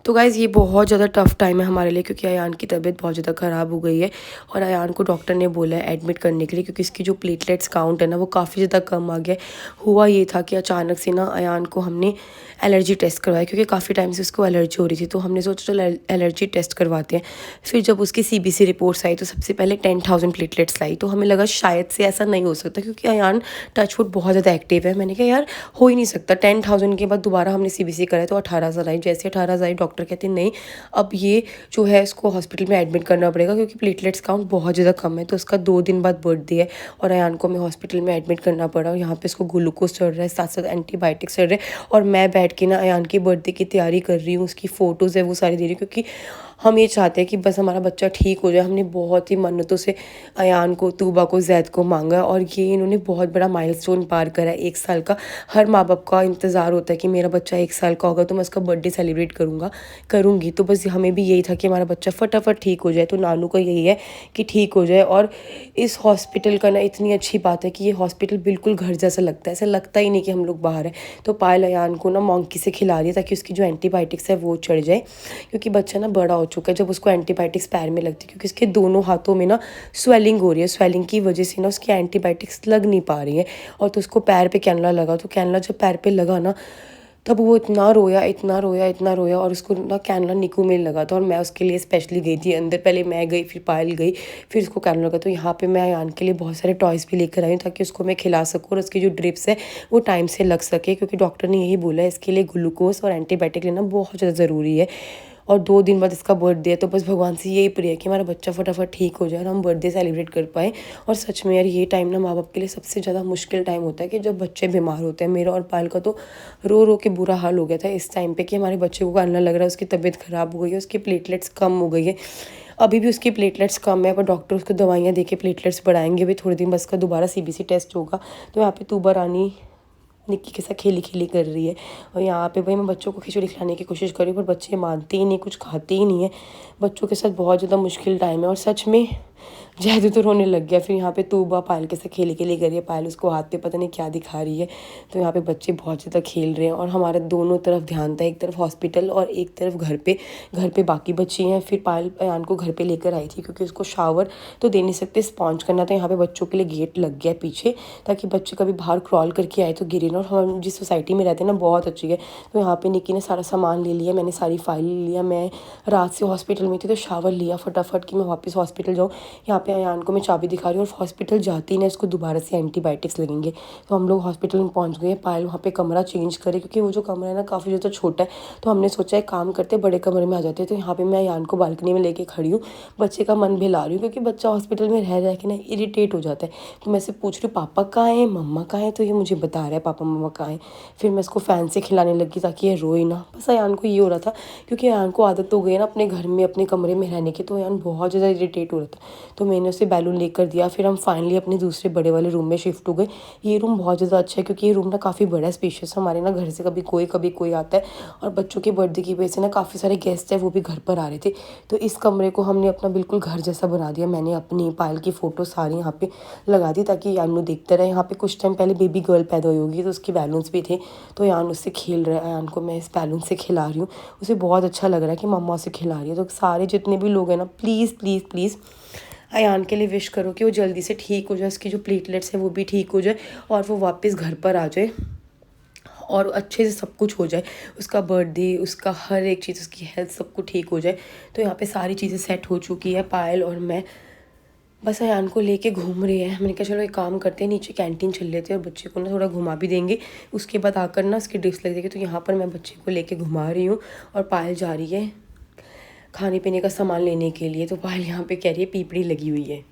तो गाइज़ ये बहुत ज़्यादा टफ़ टाइम है हमारे लिए, क्योंकि अयान की तबीयत बहुत ज़्यादा ख़राब हो गई है और अयान को डॉक्टर ने बोला है एडमिट करने के लिए, क्योंकि इसकी जो प्लेटलेट्स काउंट है ना वो काफ़ी ज़्यादा कम आ गया है। हुआ ये था कि अचानक से ना अयान को हमने एलर्जी टेस्ट करवाया, क्योंकि काफ़ी टाइम से उसको एलर्जी हो रही थी। तो हमने सोचा चलो एलर्जी टेस्ट करवाते हैं। फिर जब उसकी सीबीसी रिपोर्ट्स आई तो सबसे पहले 10,000 प्लेटलेट्स लाई। तो हमें लगा शायद से ऐसा नहीं हो सकता, क्योंकि अयान टचवुड बहुत ज़्यादा एक्टिव है। मैंने कहा यार हो ही नहीं सकता। 10,000 के बाद दोबारा हमने सीबीसी कराया तो 18,000 आई। जैसे 18,000 आई डॉक्टर कहते नहीं, अब ये जो है इसको हॉस्पिटल में एडमिट करना पड़ेगा, क्योंकि प्लेटलेट्स काउंट बहुत ज़्यादा कम है। तो उसका 2 दिन बाद बर्थडे है और अयान को हमें हॉस्पिटल में एडमिट करना पड़ा। और यहाँ पे इसको ग्लूकोज चढ़ रहा है, साथ साथ एंटीबायोटिक्स चल रहे हैं। और मैं बैठ के ना अयान की बर्थडे की तैयारी कर रही हूँ, उसकी फ़ोटोज़ है वो सारी दे रही हूँ, क्योंकि हम ये चाहते हैं कि बस हमारा बच्चा ठीक हो जाए। हमने बहुत ही मन्नतों से अयान को, तूबा को, जैद को मांगा और ये इन्होंने बहुत बड़ा माइलस्टोन पार करा है, 1 साल का। हर माँ बाप का इंतज़ार होता है कि मेरा बच्चा 1 साल का होगा तो मैं उसका बर्थडे सेलिब्रेट करूँगी। तो बस हमें भी यही था कि हमारा बच्चा फटाफट ठीक हो जाए। तो नानू का यही है कि ठीक हो जाए। और इस हॉस्पिटल का ना इतनी अच्छी बात है कि ये हॉस्पिटल बिल्कुल घर जैसा लगता है, ऐसा लगता ही नहीं कि हम लोग बाहर हैं। तो पायल अयान को ना मोंकी से खिला रही है ताकि उसकी जो एंटीबायोटिक्स है वो चढ़ जाए, क्योंकि बच्चा ना बड़ा हो चुका है। जब उसको एंटीबायोटिक्स पैर में लगती है, क्योंकि उसके दोनों हाथों में ना स्वेलिंग हो रही है, स्वेलिंग की वजह से ना उसकी एंटीबायोटिक्स लग नहीं पा रही है। और तो उसको पैर पे कैनला लगा, तो कैनला जब पैर पे लगा ना तब वो इतना रोया, इतना रोया, इतना रोया। और उसको ना कैनला निकू में लगा था और मैं उसके लिए स्पेशली गई थी अंदर। पहले मैं गई, फिर पायल गई, फिर उसको कैनला लगा। तो यहाँ पे मैं अयान के लिए बहुत सारे टॉयज़ भी लेकर आई हूँ ताकि उसको मैं खिला सकूँ और उसकी जो ड्रिप्स है वो टाइम से लग सके, क्योंकि डॉक्टर ने यही बोला है इसके लिए ग्लूकोज और एंटीबायोटिक लेना बहुत ज़्यादा ज़रूरी है। और 2 दिन बाद इसका बर्थडे है, तो बस भगवान से यही प्रे है कि हमारा बच्चा फटाफट ठीक हो जाए और हम बर्थडे सेलिब्रेट कर पाएँ। और सच में यार ये टाइम ना माँ बाप के लिए सबसे ज़्यादा मुश्किल टाइम होता है, कि जब बच्चे बीमार होते हैं। मेरा और पायल का तो रो रो के बुरा हाल हो गया था इस टाइम पे कि हमारे बच्चे को कानना लग रहा है, उसकी तबीयत ख़राब हो गई है, उसकी प्लेटलेट्स कम हो गई है। अभी भी उसकी प्लेटलेट्स कम है, पर डॉक्टर उसको दवाइयाँ दे के प्लेटलेट्स बढ़ाएंगे। अभी थोड़े दिन बस का दोबारा सीबीसी टेस्ट होगा। तो यहाँ पे तूबा रानी निक्की के साथ खेली खेली कर रही है। और यहाँ पे भाई मैं बच्चों को खिचड़ी खिलाने की कोशिश कर रही हूँ, पर बच्चे मानते ही नहीं, कुछ खाते ही नहीं है। बच्चों के साथ बहुत ज़्यादा मुश्किल टाइम है। और सच में जैदू तो रोने लग गया। फिर यहाँ पे तूबा पायल के साथ खेली खेली कर रही है, पायल उसको हाथ पे पता नहीं क्या दिखा रही है। तो यहाँ पे बच्चे बहुत ज़्यादा खेल रहे हैं और हमारे दोनों तरफ ध्यान था, एक तरफ हॉस्पिटल और एक तरफ घर पे बाकी बच्चे हैं। फिर पायल अयान को घर पे लेकर आई थी, क्योंकि उसको शावर तो दे नहीं सकते, स्पॉन्ज करना था। यहाँ पे बच्चों के लिए गेट लग गया पीछे, ताकि बच्चे कभी बाहर क्रॉल करके आए तो गिरे ना। और हम जिस सोसाइटी में रहते हैं ना बहुत अच्छी है। तो यहाँ पे निक्की ने सारा सामान ले लिया, मैंने सारी फाइल ले लिया। मैं रात से हॉस्पिटल में थी तो शावर लिया फटाफट कि मैं वापस हॉस्पिटल जाऊँ। यहाँ पे अयान को मैं चाबी दिखा रही हूँ और हॉस्पिटल जाती ही ना इसको दोबारा से एंटीबायोटिक्स लगेंगे। तो हम लोग हॉस्पिटल में पहुँच गए। पायल वहाँ पे कमरा चेंज करे, क्योंकि वो जो कमरा है ना काफ़ी ज़्यादा छोटा है। तो हमने सोचा है काम करते बड़े कमरे में आ जाते हैं। तो यहाँ पे मैं अयान को बालकनी में लेके खड़ी हूँ, बच्चे का मन बहला रही हूँ, क्योंकि बच्चा हॉस्पिटल में रह के ना इरिटेट हो जाता है। तो मैं से पूछ रही हूँ पापा कहाँ हैं, मम्मा कहाँ हैं, तो ये मुझे बता रहा है पापा मम्मा कहाँ हैं। फिर मैं इसको फ़ैन से खिलाने लगी ताकि ये रोए ना। बस अयान को ये हो रहा था, क्योंकि अयान को आदत हो गई है ना अपने घर में अपने कमरे में रहने की, तो अयान बहुत ज़्यादा इरिटेट हो रहा था। तो मैंने उसे बैलून लेकर दिया। फिर हम फाइनली अपने दूसरे बड़े वाले रूम में शिफ्ट हो गए। ये रूम बहुत ज़्यादा अच्छा है, क्योंकि ये रूम ना काफ़ी बड़ा है, स्पेशियस। हमारे ना घर से कभी कोई आता है और बच्चों के बर्थडे की वजह से ना काफ़ी सारे गेस्ट हैं वो भी घर पर आ रहे थे। तो इस कमरे को हमने अपना बिल्कुल घर जैसा बना दिया। मैंने अपनी पायल की फ़ोटो सारी यहाँ पे लगा दी ताकि यानू देखते रहे। यहाँ पे कुछ टाइम पहले बेबी गर्ल पैदा हुई होगी, तो उसके बैलून्स भी थे। तो यान उससे खेल रहा है, यान को मैं इस बैलून से खिला रही हूँ। उसे बहुत अच्छा लग रहा है कि मम्मा उसे खिला रही है। तो सारे जितने भी लोग हैं ना, प्लीज़ प्लीज़ प्लीज़ अयान के लिए विश करो कि वो जल्दी से ठीक हो जाए, उसकी जो प्लेटलेट्स है वो भी ठीक हो जाए और वो वापस घर पर आ जाए और अच्छे से सब कुछ हो जाए। उसका बर्थडे, उसका हर एक चीज़, उसकी हेल्थ सब कुछ ठीक हो जाए। तो यहाँ पे सारी चीज़ें सेट हो चुकी है। पायल और मैं बस अयान को लेके घूम रहे हैं। मैंने कहा चलो एक काम करते हैं, नीचे कैंटीन चल लेते हैं और बच्चे को ना थोड़ा घुमा भी देंगे। उसके बाद आकर ना उसकी ड्रिप्स लग जाएगी। तो यहाँ पर मैं बच्चे को लेके घुमा रही हूँ और पायल जा रही है खाने पीने का सामान लेने के लिए। तो पायल यहाँ पे कह रही है पीपड़ी लगी हुई है।